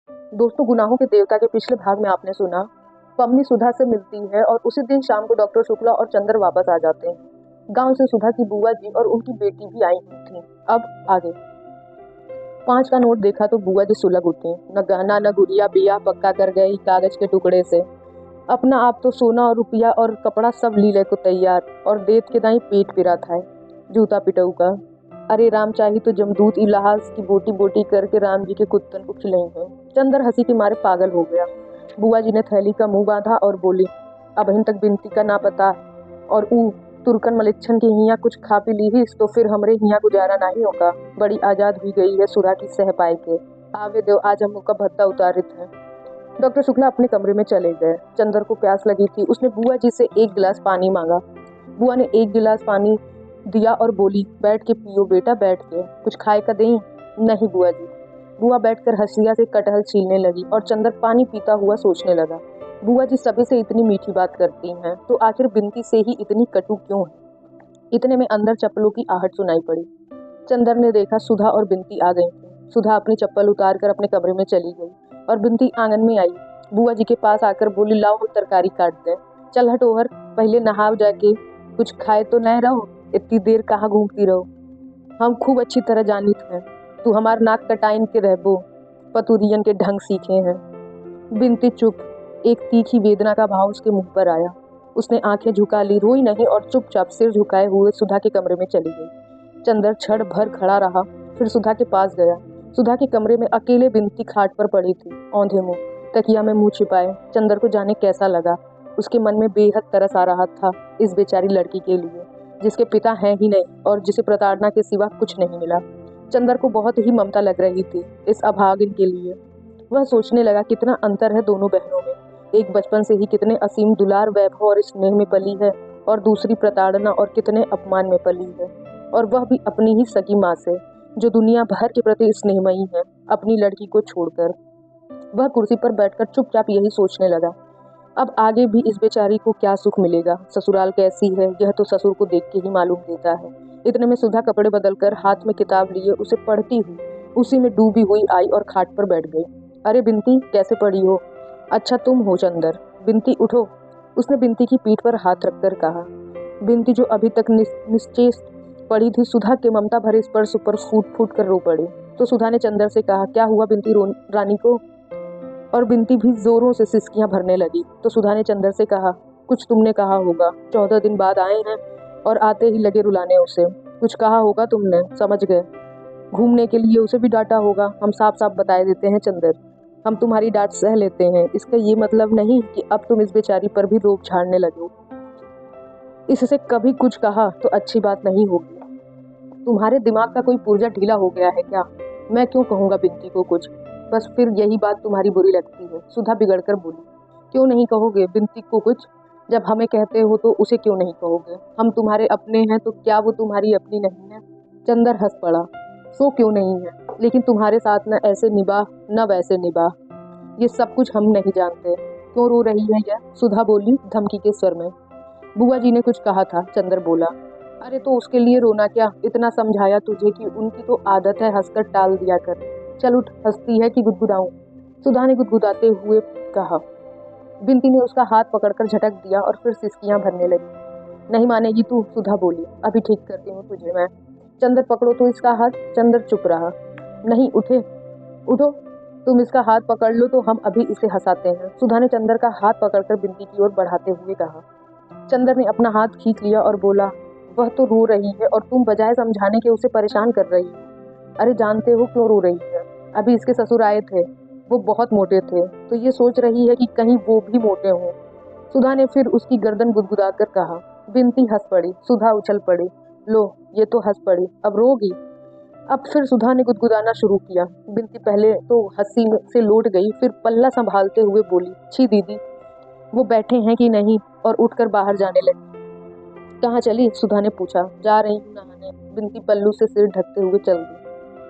दोस्तों, गुनाहों के देवता के पिछले भाग में आपने सुना, पम्मी सुधा से मिलती है और उसी दिन शाम को डॉक्टर शुक्ला और चंदर वापस आ जाते हैं। गांव से सुधा की बुआ जी और उनकी बेटी भी आई हुई थी। अब आगे 5 का नोट देखा तो बुआ जी सुलग उठी। न गहना न गुड़िया, बिया पक्का कर गई कागज के टुकड़े से। अपना आप तो सोना और रुपया और कपड़ा सब लीले को तैयार, और देत के दाई पेट पिरा था जूता पिटऊ का। अरे राम चाही तो जमदूत इलाहास की बोटी बोटी करके राम जी के कुत्तन को खिलाई है। चंदर हंसी के मारे पागल हो गया। बुआ जी ने थैली का मुंह बांधा और बोली, अब अभी तक बिनती का ना पता, और ऊ तुर्कन मलिच्छन के हिया कुछ खा पी ली ही तो फिर हमरे हिया गुजारा नहीं होगा। बड़ी आजाद हुई गई है सुरा की सह पाए के। आवे देव आज हम का भत्ता उतारित है। डॉक्टर शुक्ला अपने कमरे में चले गए। चंदर को प्यास लगी थी। उसने बुआ जी से 1 गिलास पानी मांगा। बुआ ने 1 गिलास पानी दिया और बोली, बैठ के पियो बेटा, बैठ के। कुछ खाए का दें? नहीं बुआ जी। बुआ बैठकर हंसिया से कटहल छीलने लगी और चंदर पानी पीता हुआ सोचने लगा, बुआ जी सभी से इतनी मीठी बात करती हैं तो आखिर बिनती से ही इतनी कटु क्यों है। इतने में अंदर चप्पलों की आहट सुनाई पड़ी। चंदर ने देखा सुधा और बिनती आ गई थी। सुधा अपनी चप्पल उतार कर अपने कमरे में चली गई और बिनती आंगन में आई। बुआ जी के पास आकर बोली, लाओ हम तरकारी काट दे। चल हट ओहर, पहले नहाव जाके, कुछ खाए तो नहीं रहो, इतनी देर कहाँ घूमती रहो। हम खूब अच्छी तरह जानित हैं, तू हमार नाक कटाइन के रहबो, पतुरियन के ढंग सीखे हैं। बिनती चुप। एक तीखी वेदना का भाव उसके मुंह पर आया। उसने आंखें झुका ली, रोई नहीं और चुपचाप सिर झुकाए हुए सुधा के कमरे में चली गई। चंदर क्षण भर खड़ा रहा, फिर सुधा के पास गया। सुधा के कमरे में अकेले बिनती खाट पर पड़ी थी, औंधे मुंह, तकिया में मुंह छिपाए। चंदर को जाने कैसा लगा। उसके मन में बेहद तरस आ रहा था इस बेचारी लड़की के लिए, जिसके पिता हैं ही नहीं और जिसे प्रताड़ना के सिवा कुछ नहीं मिला। चंदर को बहुत ही ममता लग रही थी इस अभागिन के लिए। वह सोचने लगा, कितना अंतर है दोनों बहनों में। एक बचपन से ही कितने असीम दुलार, वैभव और स्नेह में पली है, और दूसरी प्रताड़ना और कितने अपमान में पली है, और वह भी अपनी ही सगी माँ से, जो दुनिया भर के प्रति स्नेहमयी है, अपनी लड़की को छोड़कर। वह कुर्सी पर बैठकर चुपचाप यही सोचने लगा, अब आगे भी इस बेचारी को क्या सुख मिलेगा। ससुराल कैसी है यह तो ससुर को देख के ही मालूम देता है। इतने में सुधा कपड़े बदलकर हाथ में किताब लिए उसे पढ़ती हुई उसी में डूबी हुई आई और खाट पर बैठ गई। अरे बिनती, कैसे पड़ी हो? अच्छा तुम हो चंदर। बिनती उठो, उसने बिनती की पीठ पर हाथ रखकर कहा। बिनती जो अभी तक निश्चेष्ट पड़ी थी, सुधा के ममता भरे स्पर्श पर फूट फूट कर रो पड़ी। तो सुधा ने चंदर से कहा, क्या हुआ बिनती रानी को? और बिनती भी जोरों से सिसकियां भरने लगी। तो सुधा ने चंदर से कहा, कुछ तुमने कहा होगा, 14 दिन बाद आए हैं और आते ही लगे रुलाने उसे। कुछ कहा होगा तुमने, समझ गए। घूमने के लिए उसे भी डांटा होगा। हम साफ साफ बताए देते हैं चंदर, हम तुम्हारी डांट सह लेते हैं। इसका ये मतलब नहीं कि अब तुम इस बेचारी पर भी रोक झाड़ने लगे। इससे कभी कुछ कहा तो अच्छी बात नहीं होगी। तुम्हारे दिमाग का कोई पुर्जा ढीला हो गया है क्या? मैं क्यों कहूँगा बिनती को कुछ? बस फिर यही बात तुम्हारी बुरी लगती है। सुधा बिगड़कर बोली, क्यों नहीं कहोगे बिनती को कुछ? जब हमें कहते हो तो उसे क्यों नहीं कहोगे? हम तुम्हारे अपने हैं तो क्या वो तुम्हारी अपनी नहीं है? चंदर हंस पड़ा, सो क्यों नहीं है, लेकिन तुम्हारे साथ न ऐसे निभा न वैसे निभा, ये सब कुछ हम नहीं जानते। क्यों रो रही है यह? सुधा बोली धमकी के स्वर में। बुआ जी ने कुछ कहा था, चंदर बोला। अरे तो उसके लिए रोना क्या, इतना समझाया तुझे कि उनकी तो आदत है हंसकर टाल दिया कर। चल उठ, हंसती है कि गुदगुदाऊं? सुधा ने गुदगुदाते हुए कहा। बिनती ने उसका हाथ पकड़कर झटक दिया और फिर सिसकियां भरने लगी। नहीं मानेगी तू? सुधा बोली, अभी ठीक करती हूँ तुझे मैं। चंदर पकड़ो तो इसका हाथ। चंदर चुप रहा। नहीं उठे, उठो, तुम इसका हाथ पकड़ लो तो हम अभी इसे हंसाते हैं। सुधा ने चंदर का हाथ पकड़कर बिनती की ओर बढ़ाते हुए कहा। चंदर ने अपना हाथ खींच लिया और बोला, वह तो रो रही है और तुम बजाय समझाने के उसे परेशान कर रही हो। अरे जानते हो क्यों रो रही है? अभी इसके ससुर आए थे, वो बहुत मोटे थे, तो ये सोच रही है कि कहीं वो भी मोटे हों। सुधा ने फिर उसकी गर्दन गुदगुदाकर कहा। बिनती हंस पड़ी। सुधा उछल पड़ी, लो ये तो हंस पड़ी, अब रोगी? अब फिर सुधा ने गुदगुदाना शुरू किया। बिनती पहले तो हंसी से लौट गई, फिर पल्ला संभालते हुए बोली, छी दीदी, वो बैठे हैं कि नहीं? और उठकर बाहर जाने लगी। कहाँ चली? सुधा ने पूछा। जा रही हूँ नहाने। बिनती पल्लू से सिर ढकते हुए चल दी।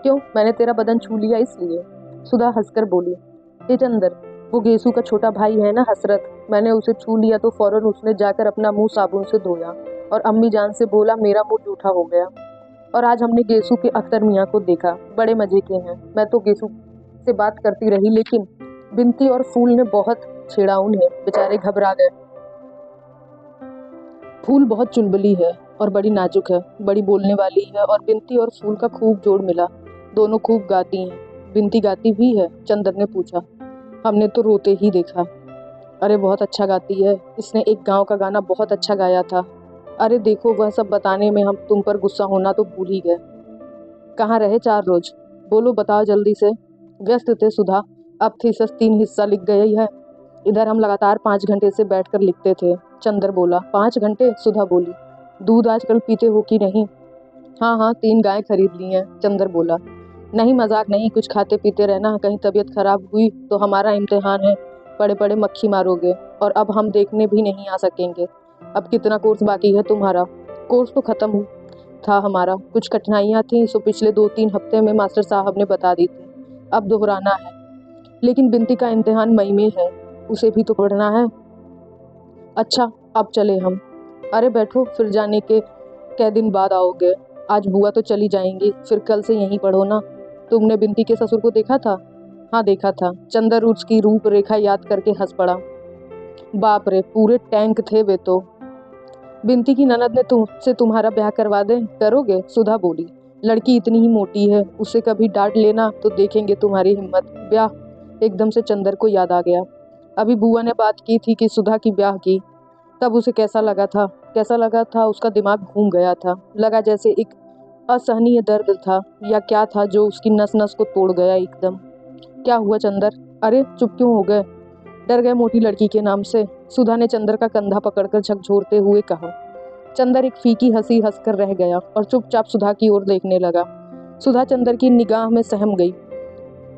क्यों, मैंने तेरा बदन छू लिया इसलिए? सुधा हंसकर बोली, हे चंदर, वो गेसू का छोटा भाई है ना हसरत, मैंने उसे छू लिया तो फौरन उसने जाकर अपना मुंह साबुन से धोया और अम्मी जान से बोला मेरा मुंह जूठा हो गया। और आज हमने गेसू के अख्तर मियाँ को देखा, बड़े मजे के हैं। मैं तो गेसू से बात करती रही, लेकिन बिनती और फूल ने बहुत छेड़ा उन्हें। बेचारे घबरा गए। फूल बहुत चुलबुली है और बड़ी नाजुक है, बड़ी बोलने वाली है, और बिनती और फूल का खूब जोड़ मिला। दोनों खूब गाती हैं। बिनती गाती भी है? चंदर ने पूछा। हमने तो रोते ही देखा। अरे बहुत अच्छा गाती है, इसने एक गांव का गाना बहुत अच्छा गाया था। अरे देखो, वह सब बताने में हम तुम पर गुस्सा होना तो भूल ही गए। कहाँ रहे 4 रोज? बोलो, बताओ जल्दी से। व्यस्त थे सुधा, अब थीसिस 3 हिस्सा लिख गई है। इधर हम लगातार 5 घंटे से बैठकर लिखते थे। चंदर बोला। 5 घंटे? सुधा बोली। दूध आजकल पीते हो कि नहीं? हाँ हाँ, 3 गायें खरीद ली हैं, चंदर बोला। नहीं, मजाक नहीं, कुछ खाते पीते रहना, कहीं तबीयत खराब हुई तो हमारा इम्तिहान है, पड़े पड़े मक्खी मारोगे, और अब हम देखने भी नहीं आ सकेंगे। अब कितना कोर्स बाकी है तुम्हारा? कोर्स तो खत्म था हमारा, कुछ कठिनाइयाँ थी सो पिछले 2-3 हफ्ते में मास्टर साहब ने बता दी थी, अब दोहराना है। लेकिन बिनती का इम्तिहान मई में है, उसे भी तो पढ़ना है। अच्छा, अब चले हम। अरे बैठो, फिर जाने के कै दिन बाद आओगे? आज बुआ तो चली जाएंगी, फिर कल से यहीं पढ़ो ना। तुमने बिनती के ससुर को देखा था? हाँ देखा था। चंदर उसकी रूप रेखा याद करके हंस पड़ा। बाप रे, पूरे टैंक थे वे तो। बिनती की ननद ने तुमसे तुम्हारा ब्याह करवा दे, करोगे? सुधा बोली। लड़की इतनी ही मोटी है, उसे कभी डांट लेना तो देखेंगे तुम्हारी हिम्मत। ब्याह? एकदम से चंदर को याद आ गया। अभी बुआ ने बात की थी कि सुधा की ब्याह की। तब उसे कैसा लगा था? कैसा लगा था? उसका दिमाग घूम गया था। लगा जैसे एक असहनीय दर्द था, या क्या था जो उसकी नस नस को तोड़ गया एकदम। क्या हुआ चंदर? अरे चुप क्यों हो गए? डर गए मोटी लड़की के नाम से? सुधा ने चंदर का कंधा पकड़कर झकझोरते हुए कहा। चंदर एक फीकी हंसी हंसकर रह गया और चुपचाप सुधा की ओर देखने लगा। सुधा चंदर की निगाह में सहम गई।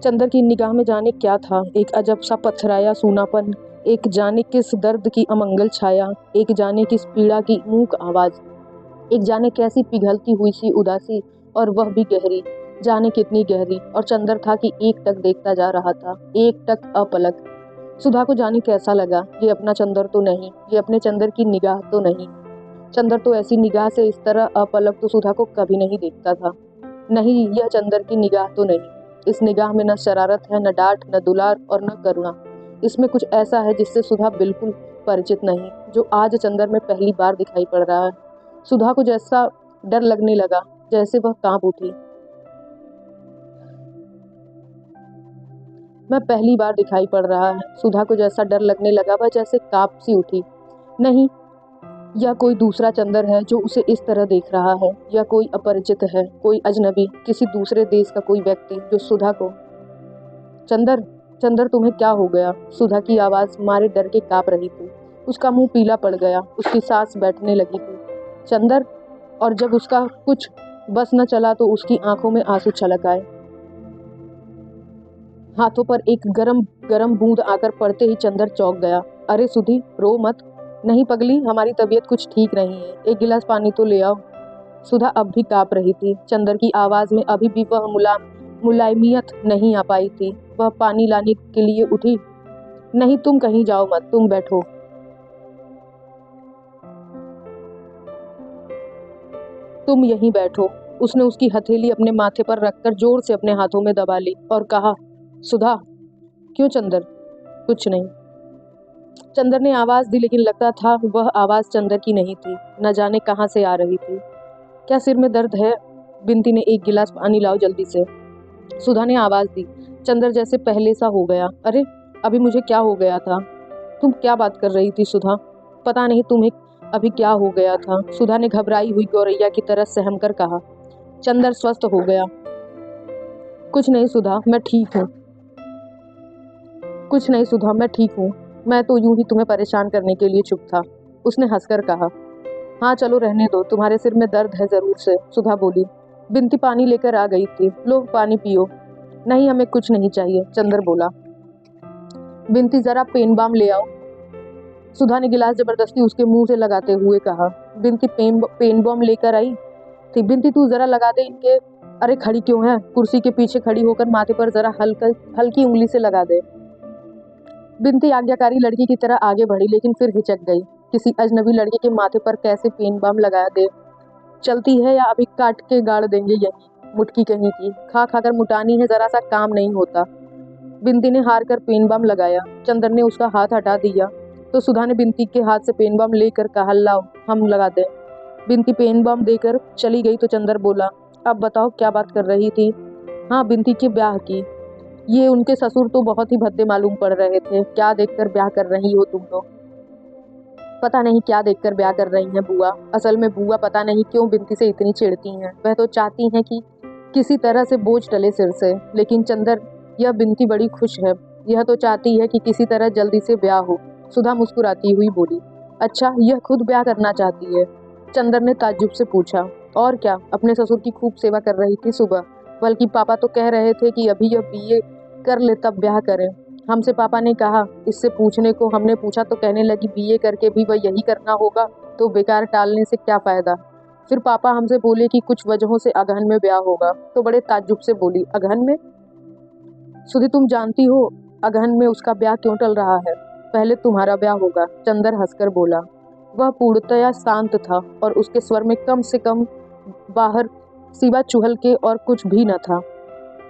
चंदर की निगाह में जाने क्या था, एक अजब सा पथराया सूनापन, एक जाने किस दर्द की अमंगल छाया, एक जाने किस पीड़ा की मूक आवाज, एक जाने कैसी पिघलती हुई सी उदासी, और वह भी गहरी, जाने कितनी गहरी। और चंदर था कि एक टक देखता जा रहा था, एक टक अपलक। सुधा को जाने कैसा लगा, ये अपना चंदर तो नहीं, ये अपने चंदर की निगाह तो नहीं। चंदर तो ऐसी निगाह से इस तरह अपलक तो सुधा को कभी नहीं देखता था। नहीं, यह चंदर की निगाह तो नहीं। इस निगाह में न शरारत है, न डांट, न दुलार और न करुणा। इसमें कुछ ऐसा है जिससे सुधा बिल्कुल परिचित नहीं, जो आज चंदर में पहली बार दिखाई पड़ रहा है। सुधा को जैसा डर लगने लगा, जैसे वह कांप उठी। मैं पहली बार दिखाई पड़ रहा है। सुधा को जैसा डर लगने लगा, वह जैसे कांप सी उठी। नहीं, या कोई दूसरा चंदर है जो उसे इस तरह देख रहा है, या कोई अपरिचित है, कोई अजनबी, किसी दूसरे देश का कोई व्यक्ति जो सुधा को। चंदर, चंदर तुम्हें क्या हो गया? सुधा की आवाज मारे डर के कांप रही थी। उसका मुंह पीला पड़ गया, उसकी सांस बैठने लगी थी। चंदर, और जब उसका कुछ बस न चला तो उसकी आंखों में आंसू छलक आए। हाथों पर एक गरम गरम बूंद आकर पड़ते ही चंदर चौंक गया। अरे सुधी, रो मत। नहीं पगली, हमारी तबीयत कुछ ठीक नहीं है, एक गिलास पानी तो ले आओ। सुधा अब भी कांप रही थी। चंदर की आवाज में अभी भी वह मुलायमियत नहीं आ पाई थी। वह पानी लाने के लिए उठी। नहीं, तुम कहीं जाओ मत, तुम बैठो। तुम यहीं बैठो। उसने उसकी हथेली अपने माथे पर रखकर जोर से अपने हाथों में दबा ली और कहा। सुधा। क्यों चंदर? कुछ नहीं। चंदर ने आवाज दी, लेकिन लगता था वह आवाज चंदर की नहीं थी, न जाने कहां से आ रही थी। क्या सिर में दर्द है? बिनती ने एक गिलास पानी लाओ जल्दी से, सुधा ने आवाज दी। चंदर जैसे पहले सा हो गया। अरे अभी मुझे क्या हो गया था? तुम क्या बात कर रही थी सुधा? पता नहीं तुम्हें अभी क्या हो गया था, सुधा ने घबराई हुई गौरैया की तरह सहम कर कहा। चंदर स्वस्थ हो गया। कुछ नहीं सुधा, मैं ठीक हूँ। कुछ नहीं सुधा, मैं ठीक हूँ। मैं तो यूं ही तुम्हें परेशान करने के लिए चुप था, उसने हंसकर कहा। हाँ चलो रहने दो, तुम्हारे सिर में दर्द है जरूर से, सुधा बोली। बिनती पानी लेकर आ गई थी, लो पानी पियो। नहीं, हमें कुछ नहीं चाहिए, चंदर बोला। बिनती जरा पेन बाम ले आओ, सुधा ने गिलास जबरदस्ती उसके मुंह से लगाते हुए कहा। बिनती पेन बॉम लेकर आई थी। बिनती तू जरा लगा दे इनके। अरे खड़ी क्यों है? कुर्सी के पीछे खड़ी होकर माथे पर जरा हल्की उंगली से लगा दे। बिनती आज्ञाकारी लड़की की तरह आगे बढ़ी, लेकिन फिर हिचक गई। किसी अजनबी लड़के के माथे पर कैसे पेन बाम लगा दे? चलती है या अभी काट के गाड़ देंगे यहीं? मुटकी कहीं की, खा खाकर मुटानी है, जरा सा काम नहीं होता। बिंदी ने हार कर पेन बम लगाया। चंदर ने उसका हाथ हटा दिया तो सुधा ने बिंदी के हाथ से पेन बम लेकर कहा, लाओ हम लगा दें। बिंदी पेन बम देकर चली गई तो चंदर बोला, अब बताओ क्या बात कर रही थी। हाँ, बिंदी के ब्याह की। ये उनके ससुर तो बहुत ही भद्दे मालूम पड़ रहे थे। क्या देखकर ब्याह कर रही हो तुम तो। पता नहीं क्या देखकर ब्याह कर रही हैं बुआ। असल में बुआ पता नहीं क्यों बिंदी से इतनी चिढ़ती हैं। वह तो चाहती हैं कि किसी तरह से बोझ टले सिर से, लेकिन चंदर यह बिंदी बड़ी खुश है। यह तो चाहती है कि किसी तरह जल्दी से ब्याह हो। सुधा मुस्कुराती हुई बोली, अच्छा यह खुद ब्याह करना चाहती है। चंदर ने ताज्जुब से पूछा, और क्या, अपने ससुर की खूब सेवा कर रही थी सुबह। बल्कि पापा तो कह रहे थे कि अभी यह बीए कर ले तब ब्याह करें। हमसे पापा ने कहा, इससे पूछने को हमने पूछा तो कहने लगी बीए करके भी वह यही करना होगा, तो बेकार टालने से क्या फ़ायदा। फिर पापा हमसे बोले कि कुछ वजहों से अगहन में ब्याह होगा, तो बड़े ताज्जुब से बोली, अगहन में। सुधी तुम जानती हो अगहन में उसका ब्याह क्यों टल रहा है। पहले तुम्हारा ब्याह होगा। चंदर हंसकर बोला। वह पूर्णतया शांत था और उसके स्वर में कम से कम बाहर सिवा चुहल के और कुछ भी न था।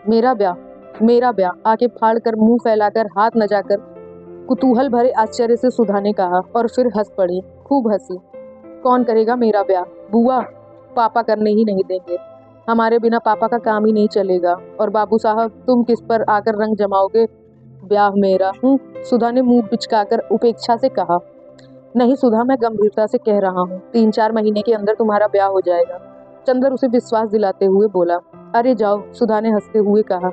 मेरा ब्याह, मेरा ब्याह, आके फाड़ कर मुंह फैलाकर हाथ न जाकर कुतूहल भरे आश्चर्य से सुधा ने कहा और फिर हंस पड़ी, खूब हंसी। कौन करेगा मेरा ब्याह बुआ। पापा करने ही नहीं देंगे। हमारे बिना पापा का काम ही नहीं चलेगा। और बाबू साहब तुम किस पर आकर रंग जमाओगे। ब्याह मेरा हूँ। सुधा ने मुंह बिचकाकर उपेक्षा से कहा। नहीं सुधा, मैं गंभीरता से कह रहा हूँ, 3-4 महीने के अंदर तुम्हारा ब्याह हो जाएगा। चंदर उसे विश्वास दिलाते हुए बोला। अरे जाओ, सुधा ने हंसते हुए कहा,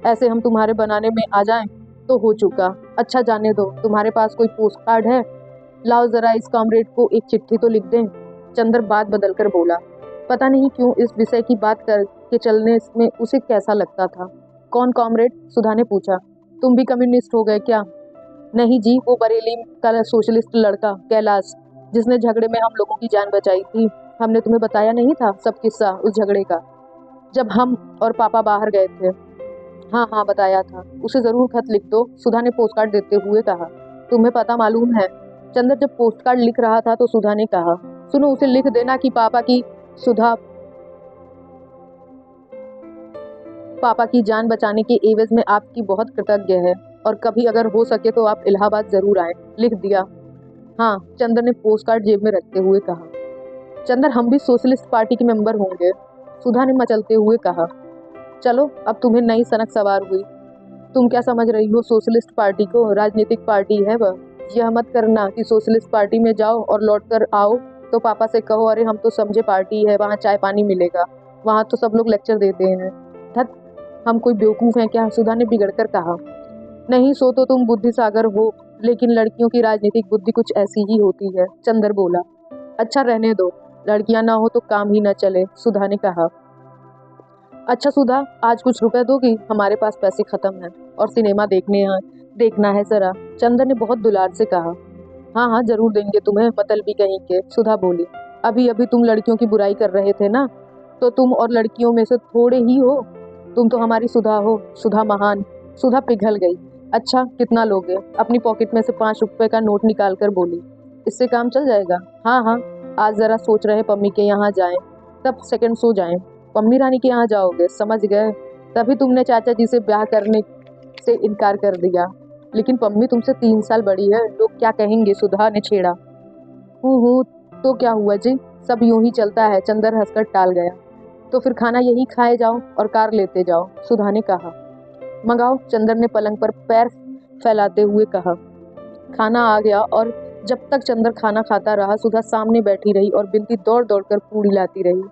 ऐसे हम तुम्हारे बनाने में आ जाएं तो हो चुका। अच्छा जाने दो, तुम्हारे पास कोई पोस्ट कार्ड है। लाओ जरा इस कॉमरेड को एक चिट्ठी तो लिख दें। चंदर बात बदलकर बोला। पता नहीं क्यों इस विषय की बात करके चलने में उसे कैसा लगता था। कौन कॉमरेड, सुधा ने पूछा। तुम भी कम्युनिस्ट हो गए क्या। नहीं जी, वो बरेली का सोशलिस्ट लड़का कैलाश, जिसने झगड़े में हम लोगों की जान बचाई थी। हमने तुम्हें बताया नहीं था सब किस्सा उस झगड़े का, जब हम और पापा बाहर गए थे। हाँ हाँ बताया था। उसे जरूर खत लिख दो, सुधा ने पोस्ट कार्ड देते हुए कहा। तुम्हें पता मालूम है। चंदर जब पोस्ट कार्ड लिख रहा था तो सुधा ने कहा, सुनो उसे लिख देना कि पापा की जान बचाने के एवज में आपकी बहुत कृतज्ञ है, और कभी अगर हो सके तो आप इलाहाबाद जरूर आए। लिख दिया। हाँ, चंदर ने पोस्ट कार्ड जेब में रखते हुए कहा। चंदर हम भी सोशलिस्ट पार्टी के मेंबर होंगे, सुधा ने मचलते हुए कहा। चलो अब तुम्हें नई सनक सवार हुई। तुम क्या समझ रही हो सोशलिस्ट पार्टी को, राजनीतिक पार्टी है वह। यह मत करना कि सोशलिस्ट पार्टी में जाओ और लौट कर आओ तो पापा से कहो, अरे हम तो समझे पार्टी है, वहाँ चाय पानी मिलेगा, वहाँ तो सब लोग लेक्चर देते हैं। धत, हम कोई बेवकूफ़ हैं क्या, सुधा ने बिगड़कर कहा। नहीं सो तो तुम बुद्धि सागर हो, लेकिन लड़कियों की राजनीतिक बुद्धि कुछ ऐसी ही होती है, चंदर बोला। अच्छा रहने दो, लड़कियां ना हो तो काम ही न चले, सुधा ने कहा। अच्छा सुधा, आज कुछ रुपए दोगी, हमारे पास पैसे खत्म हैं और सिनेमा देखना है जरा, चंदर ने बहुत दुलार से कहा। हाँ हाँ जरूर देंगे तुम्हें, मतलबी कहीं के, सुधा बोली। अभी अभी तुम लड़कियों की बुराई कर रहे थे ना, तो तुम और लड़कियों में से थोड़े ही हो। तुम तो हमारी सुधा हो, सुधा महान। सुधा पिघल गई। अच्छा कितना लोगे, अपनी पॉकेट में से 5 रुपए का नोट निकाल कर बोली। इससे काम चल जाएगा। हाँ हाँ, आज जरा सोच रहे पम्मी के यहाँ जाएं, तब सेकंड शो जाएं। पम्मी रानी के यहाँ जाओगे, समझ गए। तभी तुमने चाचा जी से ब्याह करने से इनकार कर दिया। लेकिन पम्मी तुमसे 3 साल बड़ी है, लोग क्या कहेंगे, सुधा ने छेड़ा। हूँ तो क्या हुआ जी, सब यूं ही चलता है, चंदर हंसकर टाल गया। तो फिर खाना यही खाए जाओ और कार लेते जाओ, सुधा ने कहा। मंगाओ, चंदर ने पलंग पर पैर फैलाते हुए कहा। खाना आ गया और जब तक चंदर खाना खाता रहा सुधा सामने बैठी रही और बिनती दौड़ दौड़ कर पूड़ी लाती रही।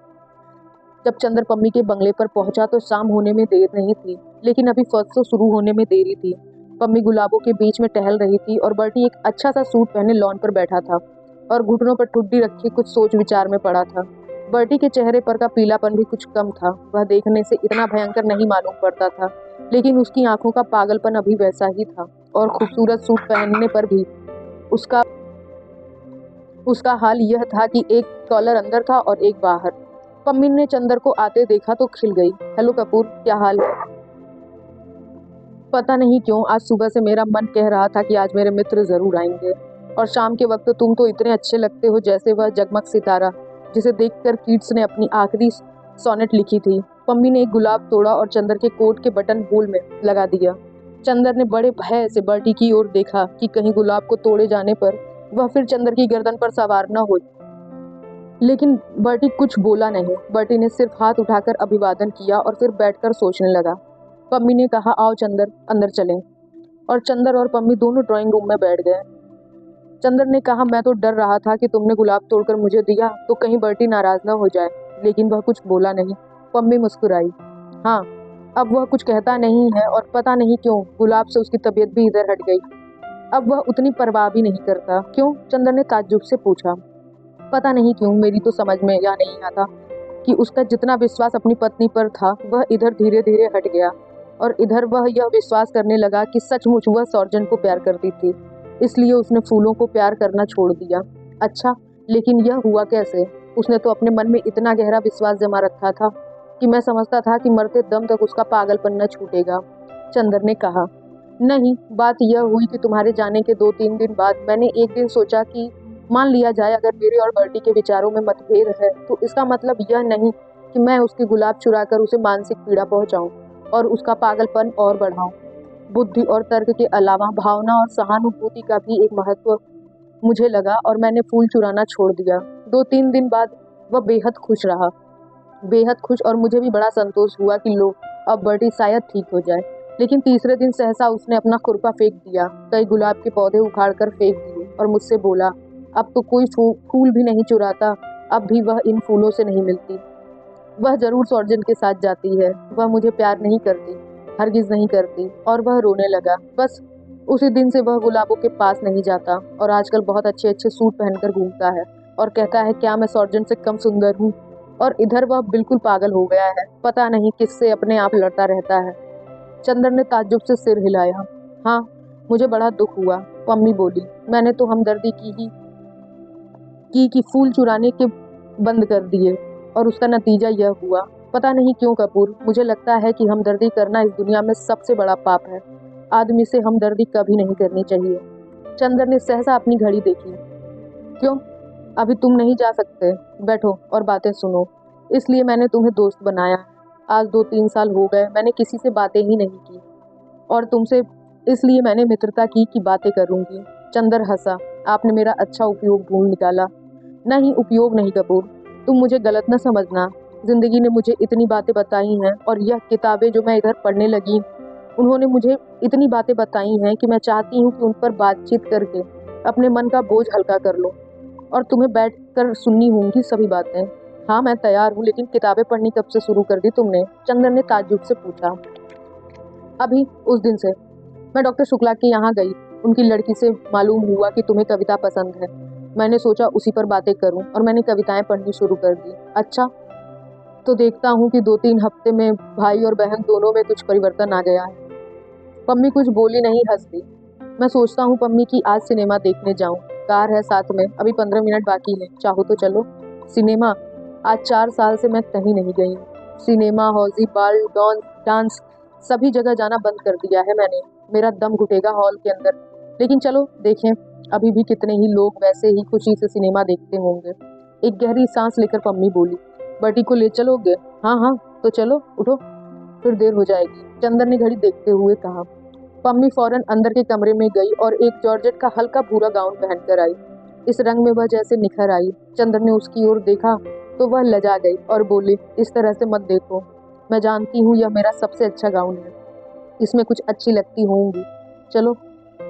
जब चंदर पम्मी के बंगले पर पहुंचा तो शाम होने में देर नहीं थी, लेकिन अभी फर्स्ट शो शुरू होने में देरी थी। पम्मी गुलाबों के बीच में टहल रही थी और बर्टी एक अच्छा सा सूट पहने लॉन पर बैठा था और घुटनों पर ठुड्डी रखे कुछ सोच विचार में पड़ा था। बर्टी के चेहरे पर का पीलापन भी कुछ कम था। वह देखने से इतना भयंकर नहीं मालूम पड़ता था, लेकिन उसकी आंखों का पागलपन अभी वैसा ही था। और खूबसूरत सूट पहनने पर भी उसका हाल यह था कि एक कॉलर अंदर था और एक बाहर। पम्मी ने चंदर को आते देखा तो खिल गई। हेलो कपूर, क्या हाल है। पता नहीं क्यों आज सुबह से मेरा मन कह रहा था कि आज मेरे मित्र जरूर आएंगे, और शाम के वक्त तुम तो इतने अच्छे लगते हो जैसे वह जगमग सितारा जिसे देखकर कीट्स ने अपनी आखिरी सोनेट लिखी थी। पम्मी ने एक गुलाब तोड़ा और चंदर के कोट के बटन होल में लगा दिया। चंदर ने बड़े भय से बर्टी की ओर देखा कि कहीं गुलाब को तोड़े जाने पर वह फिर चंदर की गर्दन पर सवार न हो। लेकिन बर्टी कुछ बोला नहीं। बर्टी ने सिर्फ हाथ उठाकर अभिवादन किया और फिर बैठकर सोचने लगा। पम्मी ने कहा, आओ चंदर, अंदर चलें। और चंदर और पम्मी दोनों ड्राइंग रूम में बैठ गए। चंदर ने कहा, मैं तो डर रहा था कि तुमने गुलाब तोड़कर मुझे दिया तो कहीं बर्टी नाराज न हो जाए। लेकिन वह कुछ बोला नहीं। पम्मी मुस्कुराई। हाँ, अब वह कुछ कहता नहीं है और पता नहीं क्यों गुलाब से उसकी तबीयत भी इधर हट गई। अब वह उतनी परवाह भी नहीं करता। क्यों? चंदर ने ताज्जुब से पूछा। पता नहीं क्यों, मेरी तो समझ में या नहीं आता कि उसका जितना विश्वास अपनी पत्नी पर था वह इधर धीरे धीरे हट गया और इधर वह यह विश्वास करने लगा कि सचमुच वह सॉर्जन को प्यार करती थी, इसलिए उसने फूलों को प्यार करना छोड़ दिया। अच्छा, लेकिन यह हुआ कैसे? उसने तो अपने मन में इतना गहरा विश्वास जमा रखा था कि मैं समझता था कि मरते दम तक उसका पागलपन न छूटेगा। चंदर ने कहा, नहीं, बात यह हुई कि तुम्हारे जाने के 2-3 दिन बाद मैंने एक दिन सोचा कि मान लिया जाए अगर मेरे और बर्टी के विचारों में मतभेद है तो इसका मतलब यह नहीं कि मैं उसकी गुलाब चुराकर उसे मानसिक पीड़ा पहुंचाऊं और उसका पागलपन और बढ़ाऊं। बुद्धि और तर्क के अलावा भावना और सहानुभूति का भी एक महत्व मुझे लगा और मैंने फूल चुराना छोड़ दिया। 2-3 दिन बाद वह बेहद खुश रहा, बेहद खुश, और मुझे भी बड़ा संतोष हुआ कि लो, अब बर्टी शायद ठीक हो जाए। लेकिन तीसरे दिन सहसा उसने अपना खुरपा फेंक दिया, कई गुलाब के पौधे उखाड़ कर फेंक दिए और मुझसे बोला, अब तो कोई फूल भी नहीं चुराता, अब भी वह इन फूलों से नहीं मिलती। वह जरूर सॉर्जन के साथ जाती है, वह मुझे प्यार नहीं करती, हरगिज नहीं करती। और वह रोने लगा। बस उसी दिन से वह गुलाबों के पास नहीं जाता और आजकल बहुत अच्छे अच्छे सूट पहनकर घूमता है और कहता है, क्या मैं सॉर्जन से कम सुंदर हूँ? और इधर वह बिल्कुल पागल हो गया है, पता नहीं किससे अपने आप लड़ता रहता है। चंदर ने ताज्जुब से सिर हिलाया। हाँ, मुझे बड़ा दुख हुआ, पम्मी बोली। मैंने तो हमदर्दी की फूल चुराने के बंद कर दिए और उसका नतीजा यह हुआ। पता नहीं क्यों कपूर, मुझे लगता है कि हमदर्दी करना इस दुनिया में सबसे बड़ा पाप है। आदमी से हमदर्दी कभी नहीं करनी चाहिए। चंदर ने सहसा अपनी घड़ी देखी। क्यों? अभी तुम नहीं जा सकते? बैठो और बातें सुनो। इसलिए मैंने तुम्हें दोस्त बनाया। आज 2-3 साल हो गए मैंने किसी से बातें ही नहीं की और तुमसे इसलिए मैंने मित्रता की कि बातें करूंगी। चंदर हंसा। आपने मेरा अच्छा उपयोग ढूंढ निकाला। नहीं, उपयोग नहीं कपूर, तुम मुझे गलत न समझना। जिंदगी ने मुझे इतनी बातें बताई हैं और यह किताबें जो मैं इधर पढ़ने लगी, उन्होंने मुझे इतनी बातें बताई हैं कि मैं चाहती हूँ कि उन पर बातचीत करके अपने मन का बोझ हल्का कर लूँ और तुम्हें बैठ कर सुननी होंगी सभी बातें। हाँ, मैं तैयार हूँ, लेकिन किताबें पढ़नी कब से शुरू कर दी तुमने? चंदर ने ताज्जुब से पूछा। अभी, उस दिन से। मैं डॉक्टर शुक्ला के यहाँ गई, उनकी लड़की से मालूम हुआ कि तुम्हें कविता पसंद है। मैंने सोचा उसी पर बातें करूं और मैंने कविताएं पढ़नी शुरू कर दी। अच्छा, तो देखता हूँ कि 2-3 हफ्ते में भाई और बहन दोनों में कुछ परिवर्तन आ गया है। पम्मी कुछ बोली नहीं, हंस दी। मैं सोचता हूँ पम्मी कि आज सिनेमा देखने जाऊं। कार है साथ में, अभी 15 मिनट बाकी है, चाहो तो चलो। सिनेमा? आज 4 साल से मैं कहीं नहीं गई हूँ। सिनेमा, हौजी, बाल, डांस, सभी जगह जाना बंद कर दिया है मैंने। मेरा दम घुटेगा हॉल के अंदर। लेकिन चलो देखें, अभी भी कितने ही लोग वैसे ही खुशी से सिनेमा देखते होंगे। एक गहरी सांस लेकर पम्मी बोली, बर्टी को ले चलोगे? हाँ हाँ, तो चलो, उठो, फिर देर हो जाएगी। चंदर ने घड़ी देखते हुए कहा। पम्मी फौरन अंदर के कमरे में गई और एक जॉर्जेट का हल्का भूरा गाउन पहनकर आई। इस रंग में वह जैसे निखर आई। चंदर ने उसकी ओर देखा तो वह लजा गई और बोली, इस तरह से मत देखो, मैं जानती हूँ यह मेरा सबसे अच्छा गाउन है, इसमें कुछ अच्छी लगती होंगी, चलो।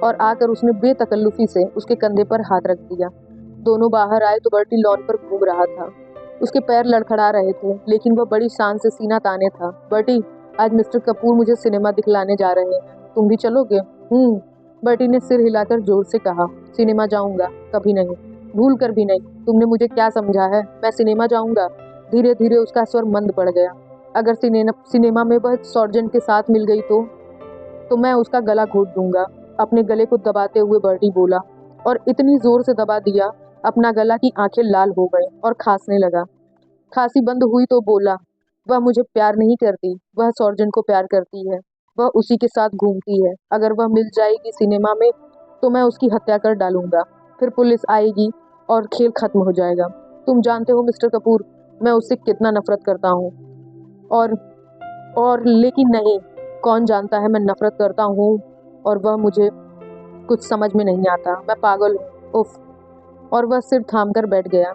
और आकर उसने बेतकल्लुफी से उसके कंधे पर हाथ रख दिया। दोनों बाहर आए तो बर्टी लॉन पर घूम रहा था। उसके पैर लड़खड़ा रहे थे, लेकिन वह बड़ी शान से सीना ताने था। बर्टी, आज मिस्टर कपूर मुझे सिनेमा दिखलाने जा रहे हैं, तुम भी चलोगे? बर्टी ने सिर हिलाकर जोर से कहा, सिनेमा जाऊंगा? कभी नहीं, भूल कर भी नहीं। तुमने मुझे क्या समझा है, मैं सिनेमा जाऊंगा? धीरे धीरे उसका स्वर मंद पड़ गया। अगर सिनेमा में वह सॉर्जन के साथ मिल गई तो मैं उसका गला घोट दूंगा। अपने गले को दबाते हुए बर्टी बोला, और इतनी जोर से दबा दिया अपना गला की आंखें लाल हो गई और खांसने लगा। खांसी बंद हुई तो बोला, वह मुझे प्यार नहीं करती, वह सॉर्जन को प्यार करती है, वह उसी के साथ घूमती है। अगर वह मिल जाएगी सिनेमा में तो मैं उसकी हत्या कर डालूंगा, फिर पुलिस आएगी और खेल खत्म हो जाएगा। तुम जानते हो मिस्टर कपूर, मैं उससे कितना नफरत करता हूँ। और लेकिन नहीं, कौन जानता है मैं नफरत करता हूँ और वह मुझे कुछ समझ में नहीं आता। मैं पागल हूँ, उफ। और वह सिर थाम कर बैठ गया।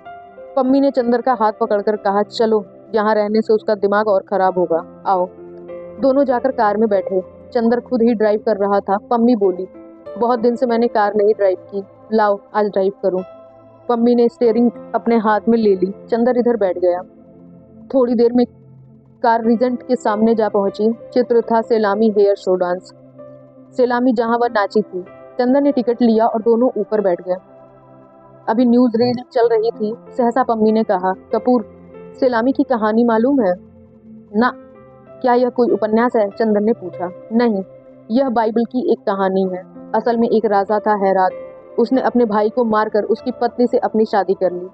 पम्मी ने चंदर का हाथ पकड़कर कहा, चलो, यहाँ रहने से उसका दिमाग और खराब होगा, आओ। दोनों जाकर कार में बैठे। चंदर खुद ही ड्राइव कर रहा था। पम्मी बोली, बहुत दिन से मैंने कार नहीं ड्राइव की, लाओ आज ड्राइव करूं। पम्मी ने स्टीयरिंग अपने हाथ में ले ली। चंदर इधर बैठ गया। थोड़ी देर में कार रिजेंट के सामने जा पहुंची। चित्र था सैलामी हेयर शो डांस। सैलामी जहां वह नाची थी। चंदर ने टिकट लिया और दोनों ऊपर बैठ गए। अभी न्यूज रील चल रही थी। सहसा पम्मी ने कहा, कपूर, सैलामी की कहानी मालूम है? ना। क्या यह कोई उपन्यास है? चंदर ने पूछा। नहीं, यह बाइबल की एक कहानी है। असल में एक राजा था हैरात। उसने अपने भाई को मारकर उसकी पत्नी से अपनी शादी कर ली।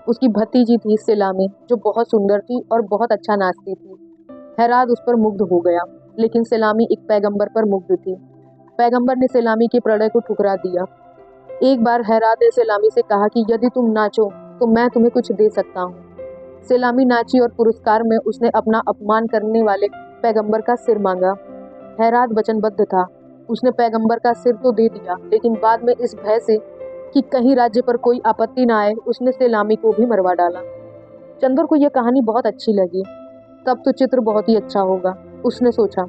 उसकी भतीजी थी सैलामी, जो बहुत सुंदर थी और बहुत अच्छा नाचती थी। हैरात उस पर मुग्ध हो गया, लेकिन सैलामी एक पैगंबर पर मुग्ध थी। पैगंबर ने सैलामी के प्रणय को ठुकरा दिया। एक बार हैरात ने सैलामी से कहा कि यदि तुम नाचो तो मैं तुम्हें कुछ दे सकता हूँ। सैलामी नाची और पुरस्कार में उसने अपना अपमान करने वाले पैगंबर का सिर मांगा। हैरात वचनबद्ध था। उसने पैगंबर का सिर तो दे दिया, लेकिन बाद में इस भय से कि कहीं राज्य पर कोई आपत्ति न आए, उसने सैलामी को भी मरवा डाला। चंदर को यह कहानी बहुत अच्छी लगी। तब तो चित्र बहुत ही अच्छा होगा, उसने सोचा।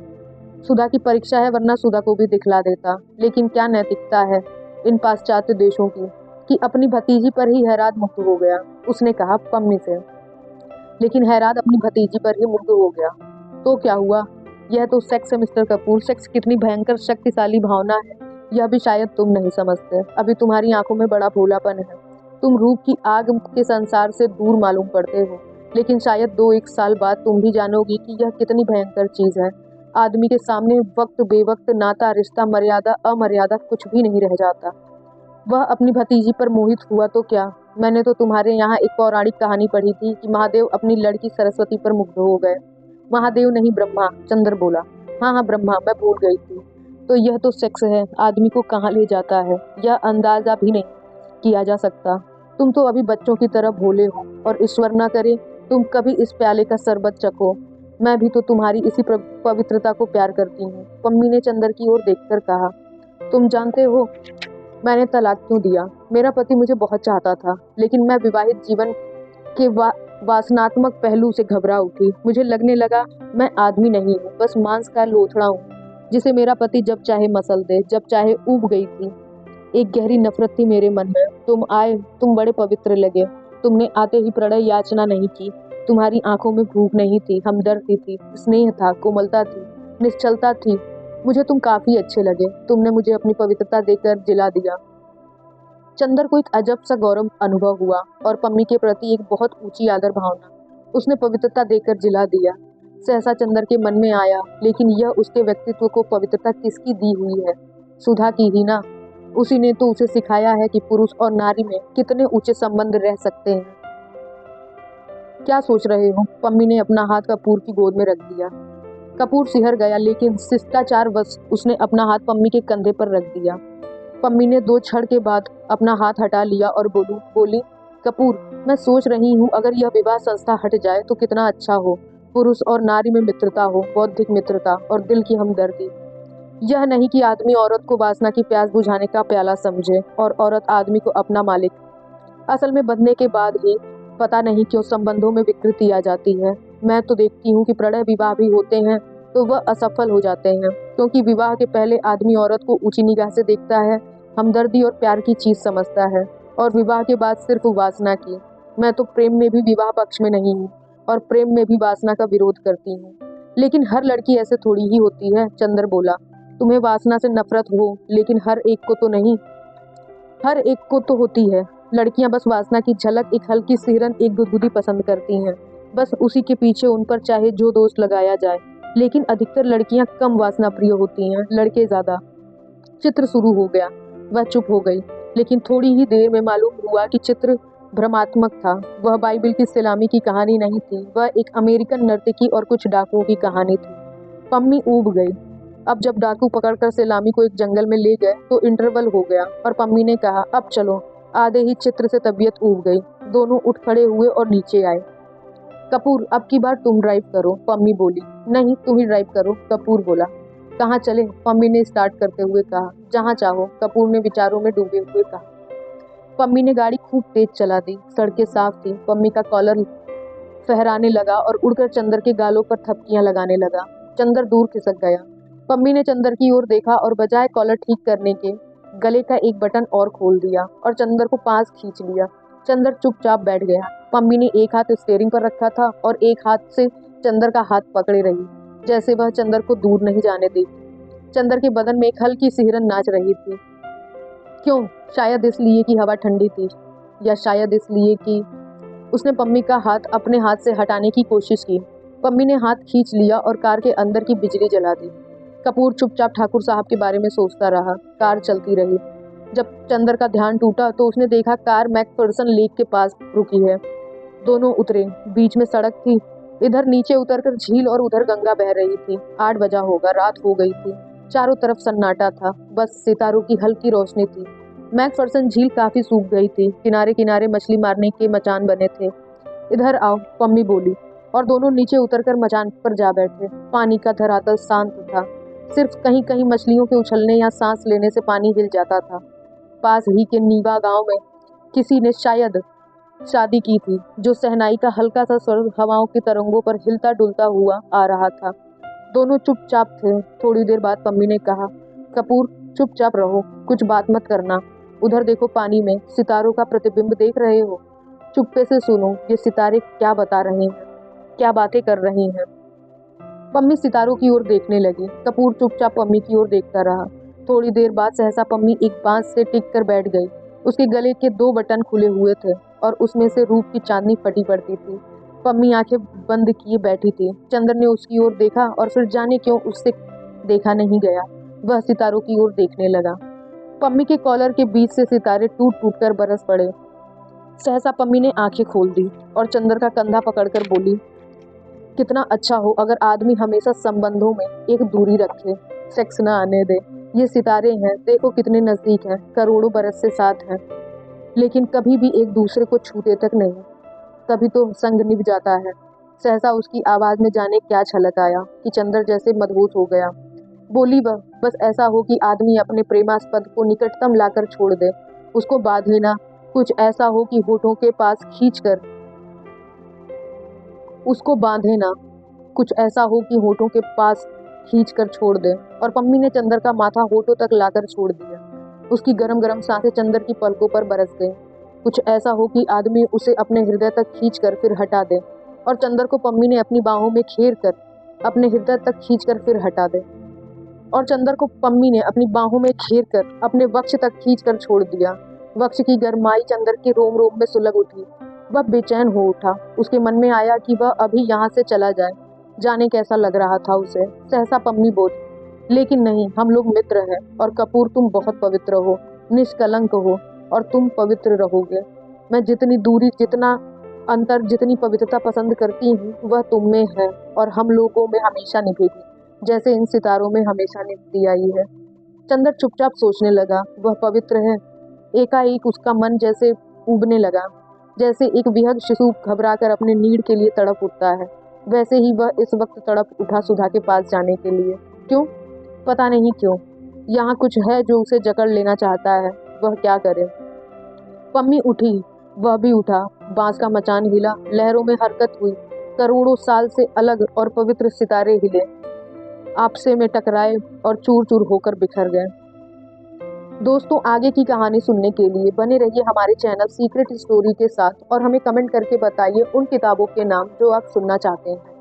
सुधा की परीक्षा है, वरना सुधा को भी दिखला देता। लेकिन क्या नैतिकता है इन पाश्चात्य देशों की कि अपनी भतीजी पर ही हैरात मुग्ध हो गया। उसने कहा पम्मी से। लेकिन हैरात अपनी भतीजी पर ही मुग्ध हो गया तो क्या हुआ? यह तो सेक्स है मिस्टर कपूर। सेक्स कितनी भयंकर शक्तिशाली भावना है, यह भी शायद तुम नहीं समझते। अभी तुम्हारी आंखों में बड़ा भोलापन है। तुम रूप की आग के संसार से दूर मालूम पड़ते हो, लेकिन शायद 2-1 साल बाद तुम भी जानोगी कि यह कितनी भयंकर चीज है। आदमी के सामने वक्त बेवक्त, नाता, रिश्ता, मर्यादा, अमर्यादा कुछ भी नहीं रह जाता। वह अपनी भतीजी पर मोहित हुआ तो क्या? मैंने तो तुम्हारे यहाँ एक पौराणिक कहानी पढ़ी थी कि महादेव अपनी लड़की सरस्वती पर मुग्ध हो गए। महादेव नहीं, ब्रह्मा, चंद्र बोला। हाँ हाँ, ब्रह्मा, मैं भूल गई थी। तो यह तो सेक्स है, आदमी को कहाँ ले जाता है, यह अंदाजा भी नहीं किया जा सकता। तुम तो अभी बच्चों की तरह भोले हो, और ईश्वर न करे तुम कभी इस प्याले का शरबत चखो। मैं भी तो तुम्हारी इसी पवित्रता को प्यार करती हूँ। पम्मी ने चंदर की ओर देखकर कहा, तुम जानते हो मैंने तलाक क्यों दिया? मेरा पति मुझे बहुत चाहता था, लेकिन मैं विवाहित जीवन के वासनात्मक पहलू से घबरा उठी। मुझे लगने लगा मैं आदमी नहीं हूँ, बस मांस का लोथड़ा हूँ जिसे मेरा पति जब चाहे मसल दे, जब चाहे। ऊब गई थी। एक गहरी नफरत थी मेरे मन में। तुम आए, तुम बड़े पवित्र लगे। तुमने आते ही प्रणय याचना नहीं की। तुम्हारी आंखों में भूख नहीं थी, हमदर्दी थी, स्नेह था, कोमलता थी, निश्चलता थी। मुझे तुम काफी अच्छे लगे। तुमने मुझे अपनी पवित्रता देकर जिला दिया। चंदर को एक अजब सा गौरव अनुभव हुआ और पम्मी के प्रति एक बहुत ऊंची आदर भावना। उसने पवित्रता देकर जिला दिया। सहसा चंदर के मन में आया, लेकिन यह उसके व्यक्तित्व को पवित्रता किसकी दी हुई है? सुधा की ही ना। उसी ने तो उसे सिखाया है कि पुरुष और नारी में कितने ऊंचे संबंध रह सकते हैं। क्या सोच रहे हो? पम्मी ने अपना हाथ कपूर की गोद में रख दिया। कपूर सिहर गया, लेकिन शिष्टाचारवश उसने अपना हाथ पम्मी के कंधे पर रख दिया। पम्मी ने 2 क्षण के बाद अपना हाथ हटा लिया और बोली, कपूर, मैं सोच रही हूँ अगर यह विवाह संस्था हट जाए तो कितना अच्छा हो। पुरुष और नारी में मित्रता हो, बौद्धिक मित्रता और दिल की हमदर्दी। यह नहीं कि आदमी औरत को वासना की प्यास बुझाने का प्याला समझे और औरत आदमी को अपना मालिक। असल में बंधने के बाद ही पता नहीं क्यों संबंधों में विकृति आ जाती है। मैं तो देखती हूँ कि प्रणय विवाह भी होते हैं तो वह असफल हो जाते हैं, क्योंकि विवाह के पहले आदमी औरत को ऊंची निगाह से देखता है, हमदर्दी और प्यार की चीज समझता है, और विवाह के बाद सिर्फ वासना की। मैं तो प्रेम में भी विवाह पक्ष में नहीं हूँ और प्रेम में भी वासना का विरोध करती हूँ। लेकिन हर लड़की ऐसे थोड़ी ही होती है, चंदर बोला। तुम्हें वासना से नफरत हो, लेकिन हर एक को तो नहीं। हर एक को तो होती है। लड़कियां बस वासना की झलक, एक हल्की सिहरन, एक गुदगुदी पसंद करती हैं। बस उसी के पीछे उन पर चाहे जो दोष लगाया जाए। लेकिन अधिकतर लड़कियां कम वासना प्रिय होती हैं, लड़के ज्यादा। चित्र शुरू हो गया। वह चुप हो गई, लेकिन थोड़ी ही देर में मालूम हुआ कि चित्र भ्रमात्मक था। वह बाइबिल की सैलामी की कहानी नहीं थी, वह एक अमेरिकन नर्तकी और कुछ डाकुओं की कहानी थी। पम्मी ऊब गई। अब जब डाकू पकड़कर सैलामी को एक जंगल में ले गए तो इंटरवल हो गया और पम्मी ने कहा, अब चलो। आधे ही चित्र से तबीयत ऊब गई। दोनों उठ खड़े हुए और नीचे आए। कपूर, अब की बार तुम ड्राइव करो, पम्मी बोली। नहीं, तुम ही ड्राइव करो, कपूर बोला। कहाँ चले, पम्मी ने स्टार्ट करते हुए कहा। जहाँ चाहो, कपूर ने विचारों में डूबे हुए कहा। पम्मी ने गाड़ी खूब तेज चला दी। सड़कें साफ थी। पम्मी का कॉलर फहराने लगा और उड़कर चंदर के गालों पर थपकियां लगाने लगा। चंदर दूर खिसक गया। पम्मी ने चंदर की ओर देखा और बजाय कॉलर ठीक करने के गले का एक बटन और खोल दिया और चंदर को पास खींच लिया। चंदर चुपचाप बैठ गया। पम्मी ने एक हाथ स्टीयरिंग पर रखा था और एक हाथ से चंदर का हाथ पकड़े रही, जैसे वह चंदर को दूर नहीं जाने देगी। चंदर के बदन में एक हल्की सिहरन नाच रही थी। क्यों? शायद इसलिए कि हवा ठंडी थी, या शायद इसलिए कि उसने पम्मी का हाथ अपने हाथ से हटाने की कोशिश की। पम्मी ने हाथ खींच लिया और कार के अंदर की बिजली जला दी। कपूर चुपचाप ठाकुर साहब के बारे में सोचता रहा। कार चलती रही। जब चंदर का ध्यान टूटा तो उसने देखा कार मैकफर्सन लेक के पास रुकी है। दोनों उतरे। बीच में सड़क थी। इधर नीचे उतरकर झील और उधर गंगा बह रही थी। 8 बजा होगा, रात हो गई थी। चारों तरफ सन्नाटा था, बस सितारों की हल्की रोशनी थी। मैकफर्सन झील काफी सूख गई थी। किनारे किनारे मछली मारने के मचान बने थे। इधर आओ, पम्मी बोली, और दोनों नीचे उतरकर मचान पर जा बैठे। पानी का धरातल शांत था। सिर्फ कहीं कहीं मछलियों के उछलने या सांस लेने से पानी हिल जाता था। पास ही के नीवा गांव में किसी ने शायद शादी की थी। जो सहनाई का हल्का सा स्वर हवाओं की तरंगों पर हिलता डुलता हुआ आ रहा था। दोनों चुपचाप थे। थोड़ी देर बाद पम्मी ने कहा, कपूर चुपचाप रहो, कुछ बात मत करना। उधर देखो, पानी में सितारों का प्रतिबिंब देख रहे हो? चुप्पे से सुनो, ये सितारे क्या बता रहे हैं, क्या बातें कर रहे हैं। पम्मी सितारों की ओर देखने लगी। कपूर चुपचाप पम्मी की ओर देखता रहा। थोड़ी देर बाद सहसा पम्मी एक बांस से टिक कर बैठ गई। उसके गले के 2 बटन खुले हुए थे और उसमें से रूप की चांदनी फटी पड़ती थी। पम्मी आंखें बंद किए बैठी थी। चंदर ने उसकी ओर देखा और फिर जाने क्यों उससे देखा नहीं गया, वह सितारों की ओर देखने लगा। पम्मी के कॉलर के बीच से सितारे टूट टूट कर बरस पड़े। सहसा पम्मी ने आंखें खोल दी और चंदर का कंधा पकड़कर बोली, कितना अच्छा हो अगर आदमी हमेशा संबंधों में एक दूरी रखे, सेक्स न आने दे। ये सितारे हैं, देखो कितने नजदीक हैं, करोड़ों बरस से साथ हैं, लेकिन कभी भी एक दूसरे को छूते तक नहीं। तभी तो संग निभ जाता है। सहसा उसकी आवाज में जाने क्या छलक आया कि चंदर जैसे मदहोश हो गया। बोली वह, बस ऐसा हो कि आदमी अपने प्रेमास्पद को निकटतम लाकर छोड़ दे, उसको बांधे ना। कुछ ऐसा हो कि होठों के पास खींचकर उसको बांधे ना। कुछ ऐसा हो कि होठों के पास खींचकर छोड़ दे। और पम्मी ने चंदर का माथा होठों तक लाकर छोड़ दिया। उसकी गरम गरम सांसें चंदर की पलकों पर बरस गईं। कुछ ऐसा हो कि आदमी उसे अपने हृदय तक खींचकर फिर हटा दे, और चंदर को पम्मी ने अपनी बाहों में घेर कर अपने हृदय तक खींचकर फिर हटा दे, और चंदर को पम्मी ने अपनी बाहों में घेर कर अपने वक्ष तक खींचकर छोड़ दिया। वक्ष की गरमाई चंदर के रोम रोम में सुलग उठी। वह बेचैन हो उठा। उसके मन में आया कि वह अभी यहाँ से चला जाए। जाने कैसा लग रहा था उसे। सहसा पम्मी बोली, लेकिन नहीं, हम लोग मित्र हैं, और कपूर तुम बहुत पवित्र हो, निष्कलंक हो, और तुम पवित्र रहोगे। मैं जितनी दूरी, जितना अंतर, जितनी पवित्रता पसंद करती हूँ, वह तुम में है और हम लोगों में हमेशा निभेगी, जैसे इन सितारों में हमेशा निभती आई है। चंदर चुपचाप सोचने लगा, वह पवित्र है। एकाएक उसका मन जैसे उबने लगा, जैसे एक विहग शिशु घबराकर अपने नीड़ के लिए तड़प उठता है। वैसे ही वह इस वक्त तड़प उठा सुधा के पास जाने के लिए। क्यों? पता नहीं क्यों। यहाँ कुछ है जो उसे जकड़ लेना चाहता है। वह क्या करे? पम्मी उठी, वह भी उठा। बांस का मचान हिला, लहरों में हरकत हुई। करोड़ों साल से अलग और पवित्र सितारे हिले, आपसे में टकराए और चूर चूर होकर बिखर गए। दोस्तों, आगे की कहानी सुनने के लिए बने रहिए हमारे चैनल सीक्रेट स्टोरी के साथ, और हमें कमेंट करके बताइए उन किताबों के नाम जो आप सुनना चाहते हैं।